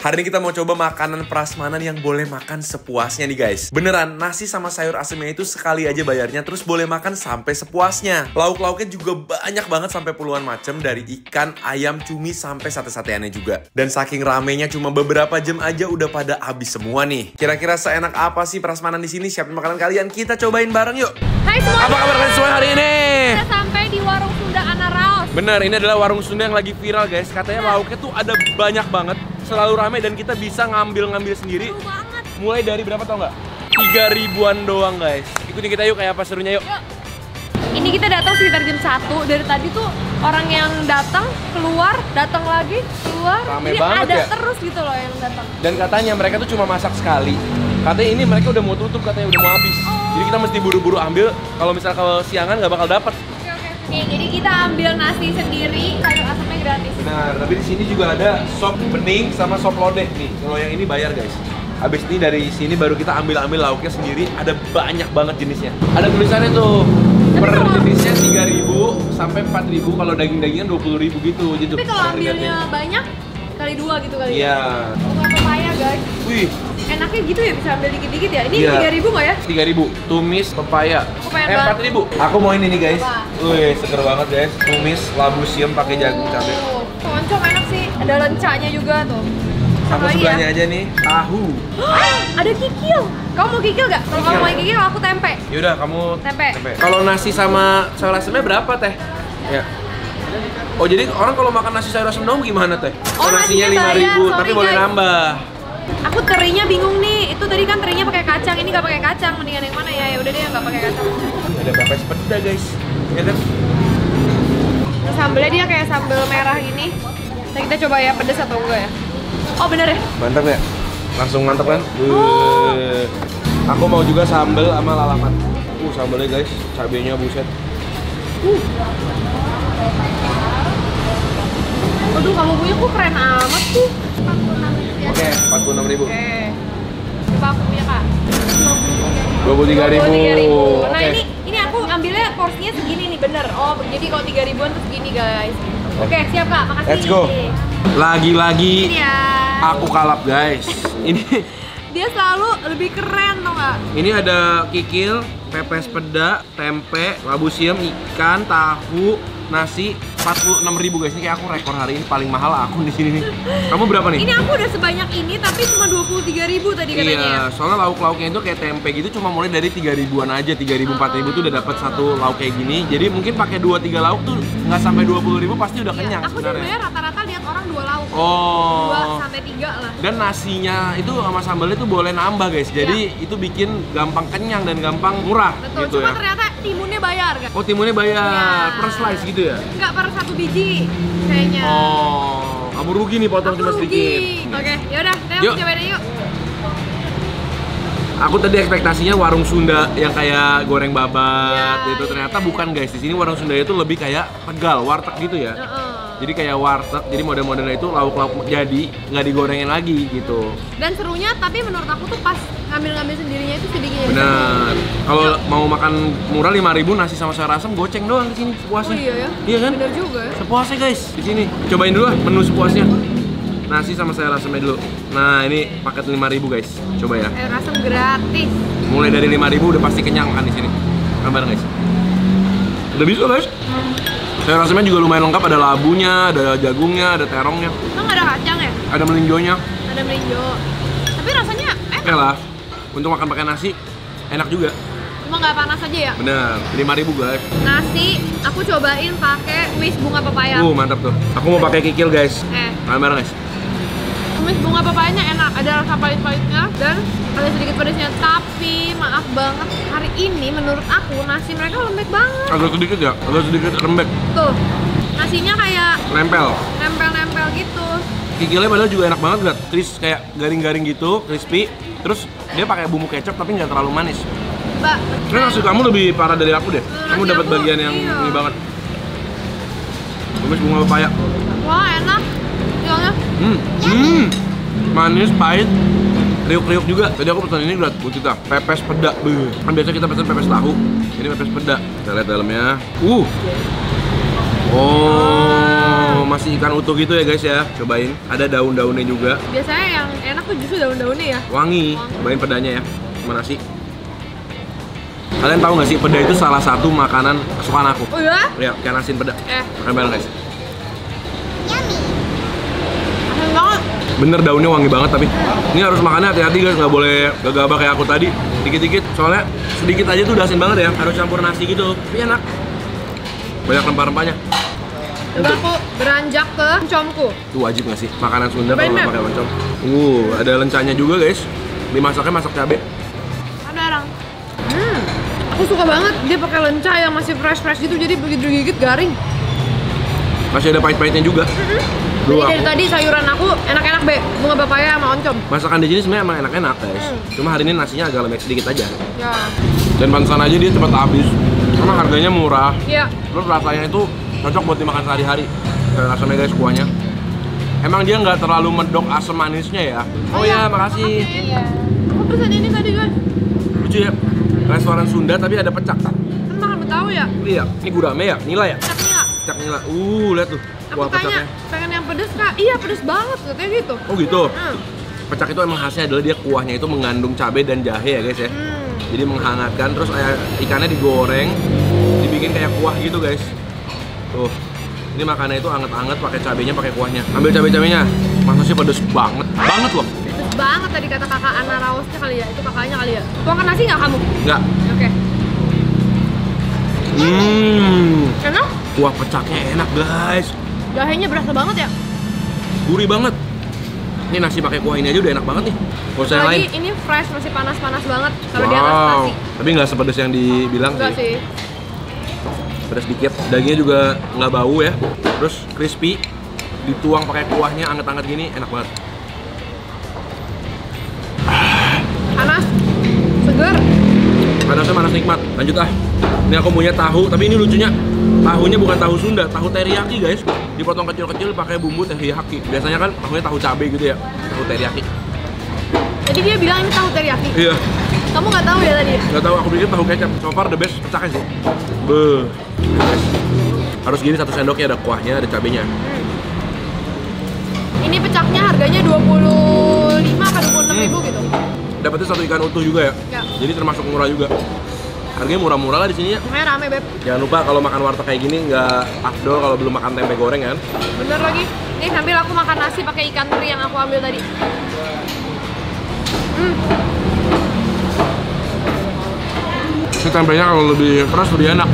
Hari ini kita mau coba makanan prasmanan yang boleh makan sepuasnya nih guys. Beneran, nasi sama sayur asemnya itu sekali aja bayarnya, terus boleh makan sampai sepuasnya. Lauk-lauknya juga banyak banget sampai puluhan macam, dari ikan, ayam, cumi, sampai sate-sateannya juga. Dan saking ramenya cuma beberapa jam aja udah pada habis semua nih. Kira-kira seenak apa sih prasmanan di sini? Siapin makanan kalian, kita cobain bareng yuk. Hai semua. Apa kabar kalian semua hari ini? Kita sampai di warung Sunda Anaraos. Bener, ini adalah warung Sunda yang lagi viral guys. Katanya lauknya tuh ada banyak banget, selalu rame, dan kita bisa ngambil sendiri. Seru banget. Mulai dari berapa tau nggak? 3.000-an doang guys. Ikutin kita yuk, kayak apa serunya yuk. Ini kita datang sekitar jam 1. Dari tadi tuh orang yang datang, keluar, datang lagi, keluar. Rame Jadi banget ada ya? terus gitu loh yang datang. Dan katanya mereka tuh cuma masak sekali. Katanya ini mereka udah mau tutup, katanya udah mau habis. Jadi kita mesti buru-buru ambil. Kalau misal kalau siangan nggak bakal dapet. Oke. Nih, jadi kita ambil nasi sendiri, sayur asemnya gratis. Benar, tapi di sini juga ada sop bening sama sop lodeh nih. Kalau yang ini bayar guys. Habis ini dari sini baru kita ambil lauknya sendiri. Ada banyak banget jenisnya. Ada tulisannya tuh. Per jenisnya 3.000 sampai 4.000. Kalau daging-dagingan 20.000 gitu. Tapi kalau ambilnya banyak, kali 2 gitu kali Iya. ya. Bunga pepaya guys. Wih, Enaknya gitu ya, bisa ambil dikit-dikit ya. Ini iya. 3.000 nggak ya? 3.000. Tumis pepaya. Pepaya banget. 4.000. Aku mau ini nih guys. Apa? Wih, seger banget guys. Tumis labu siam pakai jagung cabai. Oncom enak sih. Ada lencanya juga tuh. Aku Sama sebelahnya ya? aja nih, tahu. Ada kikil. Kamu mau kikil gak? Kalau kamu mau kikil, aku tempe. Yaudah, kamu Tempe. Kalau nasi sama sayur asemnya berapa teh? Ya. Oh, jadi orang kalau makan nasi sayur asem dong gimana teh? Oh, nasinya nasinya 5.000, bayar, tapi sorry, boleh guys. nambah. Aku terinya bingung nih. Itu tadi kan terinya pakai kacang, ini gak pakai kacang. Mendingan yang mana ya? Ya udah deh yang gak pakai kacang. Ada pepes peda guys, ya kan? Terus sambelnya dia kayak sambel merah gini. Nah, kita coba ya pedes atau enggak ya? Oh bener ya? Mantap ya? Langsung mantap kan? Oh. Aku mau juga sambel sama lalapan. Sambelnya guys, cabenya buset. Aduh, kamu punya kok keren amat tuh. Oke, 46.000. Oke. Coba aku punya kak. 23.000. Nah Oke. ini aku ambilnya porsinya segini nih, bener. Oh jadi kalau 3.000-an tuh segini guys. Oke siap kak, makasih. Let's go. Lagi-lagi Ini ya. aku kalap guys. Ini Dia selalu lebih keren tau gak? ini ada kikil, pepes peda, tempe, labu siam, ikan, tahu, nasi. 46.000 guys, ini kayak aku rekor hari ini paling mahal aku di sini nih. Kamu berapa nih? Ini aku udah sebanyak ini tapi cuma 23.000 tadi katanya. Iya, soalnya lauk-lauknya itu kayak tempe gitu cuma mulai dari 3.000-an aja, 3.000, 4.000 tuh udah dapat satu lauk kayak gini. Jadi mungkin pakai 2-3 lauk tuh nggak sampai 20.000 pasti udah kenyang Aku tuh sebenarnya. bayar rata-rata lihat orang 2 lauk. Oh. 2 sampai 3 lah. Dan nasinya itu sama sambalnya tuh boleh nambah guys. Jadi itu bikin gampang kenyang dan gampang murah. Betul, gitu cuma ya. ternyata timunnya bayar kan? Oh, timunnya bayar Iya. per slice gitu ya? Enggak per 1 biji kayaknya. Oh, kamu rugi nih potong Aku cuma rugi. sedikit. Oke, yaudah, kita Yuk. cobain aja yuk. Aku tadi ekspektasinya warung Sunda yang kayak goreng babat Ya, gitu. iya, Ternyata iya. bukan guys. Di sini warung Sunda itu lebih kayak Tegal, warteg gitu ya. Jadi kayak warteg. Jadi model-modelnya itu lauk-lauk jadi nggak digorengin lagi gitu. Dan serunya, tapi menurut aku tuh pas ngambil-ngambil sendirinya itu sedikit. Benar. Kalau mau makan murah 5.000 nasi sama sayur asam goceng doang di sini Oh sepuasnya. iya ya? Iya kan? Bener juga ya. Sepuasnya guys di sini. Cobain dulu lah menu sepuasnya. Nasi sama sayur asamnya dulu. Nah, ini paket 5.000 guys. Coba ya. Sayur asam gratis. Mulai dari 5.000 udah pasti kenyang makan di sini. Gambar guys. Udah bisa guys. Sayur asamnya juga lumayan lengkap, ada labunya, ada jagungnya, ada terongnya, Emang ada kacang ya? ada melinjonya. Ada melinjo. Tapi rasanya Oke lah. Untuk makan pakai nasi enak juga. cuma nggak panas aja ya. Bener, 5.000 guys. Nasi aku cobain pakai tumis bunga pepaya. Mantap tuh. Aku mau pakai kikil guys. Bareng guys. Tumis bunga pepayanya enak, ada rasa pahit-pahitnya dan ada sedikit pedasnya. Tapi maaf banget, hari ini menurut aku nasi mereka lembek banget. Agak sedikit ya, agak sedikit lembek. Tuh, nasinya kayak Nempel. nempel-nempel gitu. Kikilnya padahal juga enak banget, gak? Terus kayak garing-garing gitu, crispy. Terus dia pakai bumbu kecap tapi nggak terlalu manis. Mbak, Ini nasi kamu lebih parah dari aku deh. Kamu nasi dapat aku, bagian yang iya. ini banget. Tumis bunga pepaya. wah enak. Soalnya Manis, pahit, kriuk-kriuk juga. Tadi aku pesan ini buat kita, pepes peda. Kan biasa kita pesan pepes tahu. Ini pepes peda. Kita lihat dalamnya. Oh, masih ikan utuh gitu ya guys ya. Cobain, ada daun-daunnya juga. Biasanya yang enak tuh justru daun-daunnya ya. Wangi. Cobain pedanya ya, sama nasi. Kalian tahu nggak sih, peda itu salah satu makanan kesukaan aku. Oh ya? Ya, ikan asin peda. Makan bareng guys. Asin banget. Bener daunnya wangi banget, tapi ini harus makannya hati-hati guys, nggak boleh gegabah kayak aku tadi. Dikit-dikit, soalnya sedikit aja tuh udah asin banget ya. Harus campur nasi gitu, tapi enak. Banyak rempah-rempahnya. Coba aku beranjak ke oncomku. Itu wajib nggak sih makanan Sunda Cobain, kalau nggak Beb. pakai oncom? Ada lencanya juga guys. Dimasaknya masak cabai. Ada orang. Aku suka banget dia pakai lenca yang masih fresh gitu, jadi begitu digigit garing. Masih ada pahit-pahitnya juga. Jadi dari tadi sayuran aku enak-enak be, bunga papaya sama oncom. Masakan di sini sebenarnya emang enak-enak guys. Cuma hari ini nasinya agak lembek sedikit aja. Ya. Dan pantesan aja dia cepat habis. Karena harganya murah. Iya. Terus rasanya itu cocok buat dimakan sehari-hari. Kayak rasanya guys kuahnya. Emang dia nggak terlalu medok asam manisnya ya. Oh ya, makasih. Iya. Aku pesan ini tadi guys. Lucu ya. Restoran Sunda tapi ada pecak. Kan makan Betawi ya? Iya. Ini gurame ya? Nila ya? Pecak nila. Pecak nila. Lihat tuh. Aku tanya, pengen yang pedes kak? Iya pedes banget katanya gitu. Oh gitu. Pecak itu emang khasnya adalah dia kuahnya itu mengandung cabai dan jahe ya guys ya. Jadi menghangatkan, terus ikannya digoreng, dibikin kayak kuah gitu guys. Tuh, ini makannya itu anget-anget pakai cabenya, pakai kuahnya. Ambil cabai-cabainya, masa sih pedes banget, banget loh. Pedes banget tadi kata kakak Ana Rawosnya kali ya, itu kakaknya kali ya. Tuangkan nasi nggak kamu? Nggak. Oke. Enak? Kuah pecaknya enak guys. Jahenya berasa banget ya? Gurih banget. Ini nasi pakai kuah ini aja udah enak banget nih. Gak usah yang lain. Lagi ini fresh, masih panas-panas banget kalau di atas nasi. Tapi nggak sepedes yang dibilang Enggak sih. Pedas dikit. Dagingnya juga nggak bau ya. Terus crispy. Dituang pakai kuahnya anget-anget gini, enak banget. Panas, seger. Panasnya panas nikmat. Lanjut ah. Ini aku punya tahu, tapi ini lucunya tahunya bukan tahu Sunda, tahu teriyaki guys. Dipotong kecil-kecil pakai bumbu teriyaki. Biasanya kan tahunya tahu cabai gitu ya, tahu teriyaki. Jadi dia bilang ini tahu teriyaki. Iya. Kamu nggak tahu ya tadi? Nggak tahu, aku pikir tahu kecap. So far the best pecahnya sih. Beuh. Harus gini, 1 sendoknya ada kuahnya, ada cabenya. Ini pecaknya harganya 25 apa 26.000 gitu. Dapetnya 1 ikan utuh juga ya. Ya. Jadi termasuk murah juga. Harganya murah-murah lah di sini ya. Makanya rame beb. Jangan lupa kalau makan warteg kayak gini nggak afdol kalau belum makan tempe goreng kan. Bener lagi. Nih sambil aku makan nasi pakai ikan teri yang aku ambil tadi. Ini tempenya kalau lebih keras lebih enak.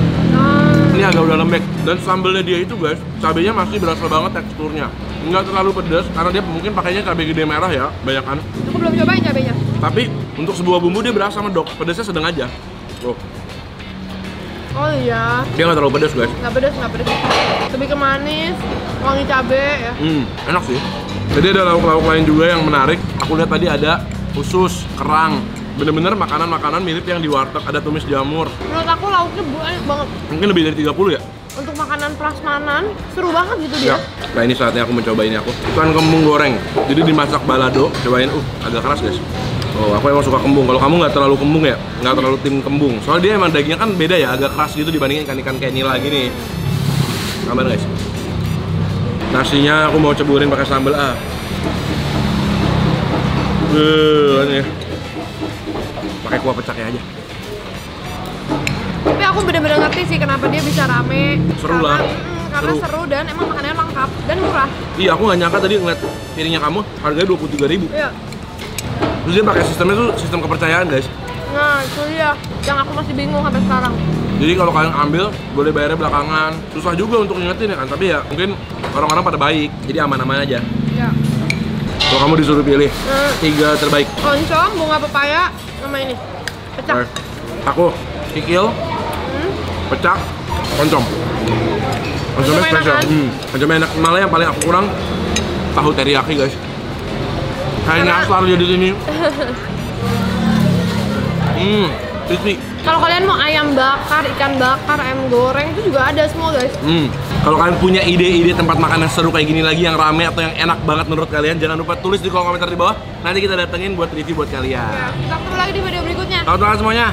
Ini agak udah lembek. Dan sambelnya dia itu guys, cabenya masih berasa banget teksturnya. Nggak terlalu pedas karena dia mungkin pakainya cabai gede merah ya, banyak kan. Aku belum cobain cabenya. Tapi untuk sebuah bumbu dia berasa medok, pedasnya sedang aja. Tuh. Oh iya. Dia nggak terlalu pedas guys. Nggak pedas. Lebih ke manis, wangi cabai ya. Enak sih. Jadi ada lauk-lauk lain juga yang menarik. Aku lihat tadi ada usus, kerang. Bener-bener makanan-makanan mirip yang di warteg. Ada tumis jamur. Menurut aku lauknya banyak banget. Mungkin lebih dari 30 ya? Untuk makanan prasmanan, seru banget gitu dia. Nah ini saatnya aku mencoba ini aku. Ikan kembung goreng. Jadi dimasak balado. Cobain, agak keras guys. Oh, aku emang suka kembung. Kalau kamu nggak terlalu kembung ya, nggak terlalu tim kembung. Soalnya dia emang dagingnya kan beda ya, agak keras gitu dibandingin ikan-ikan kayak nila gini. Sabar guys. Nasinya aku mau ceburin pakai sambal ini. Pakai kuah pecaknya aja. Tapi aku bener-bener ngerti sih kenapa dia bisa rame. Seru lah. Karena seru dan emang makanannya lengkap dan murah. Iya, aku nggak nyangka tadi ngeliat piringnya kamu harganya 23.000. Iya. Terus dia pakai sistemnya tuh sistem kepercayaan guys. Nah itu dia yang aku masih bingung sampai sekarang. Jadi kalau kalian ambil boleh bayarnya belakangan. Susah juga untuk ngingetin ya kan, tapi ya mungkin orang-orang pada baik, jadi aman-aman aja. Iya. Kalau kamu disuruh pilih 3 terbaik. Oncom, bunga pepaya, sama ini pecak. Aku kikil, pecak, oncom. Oncomnya Oncom spesial. enak kan? Oncomnya enak. Malah yang paling aku kurang tahu teriyaki guys. Kayak nyasar dia di sini. Crispy. Kalau kalian mau ayam bakar, ikan bakar, ayam goreng itu juga ada semua guys. Kalau kalian punya ide-ide tempat makan yang seru kayak gini lagi, yang rame atau yang enak banget menurut kalian, jangan lupa tulis di kolom komentar di bawah. Nanti kita datengin buat review buat kalian. Ya, kita ketemu lagi di video berikutnya. Selamat makan semuanya.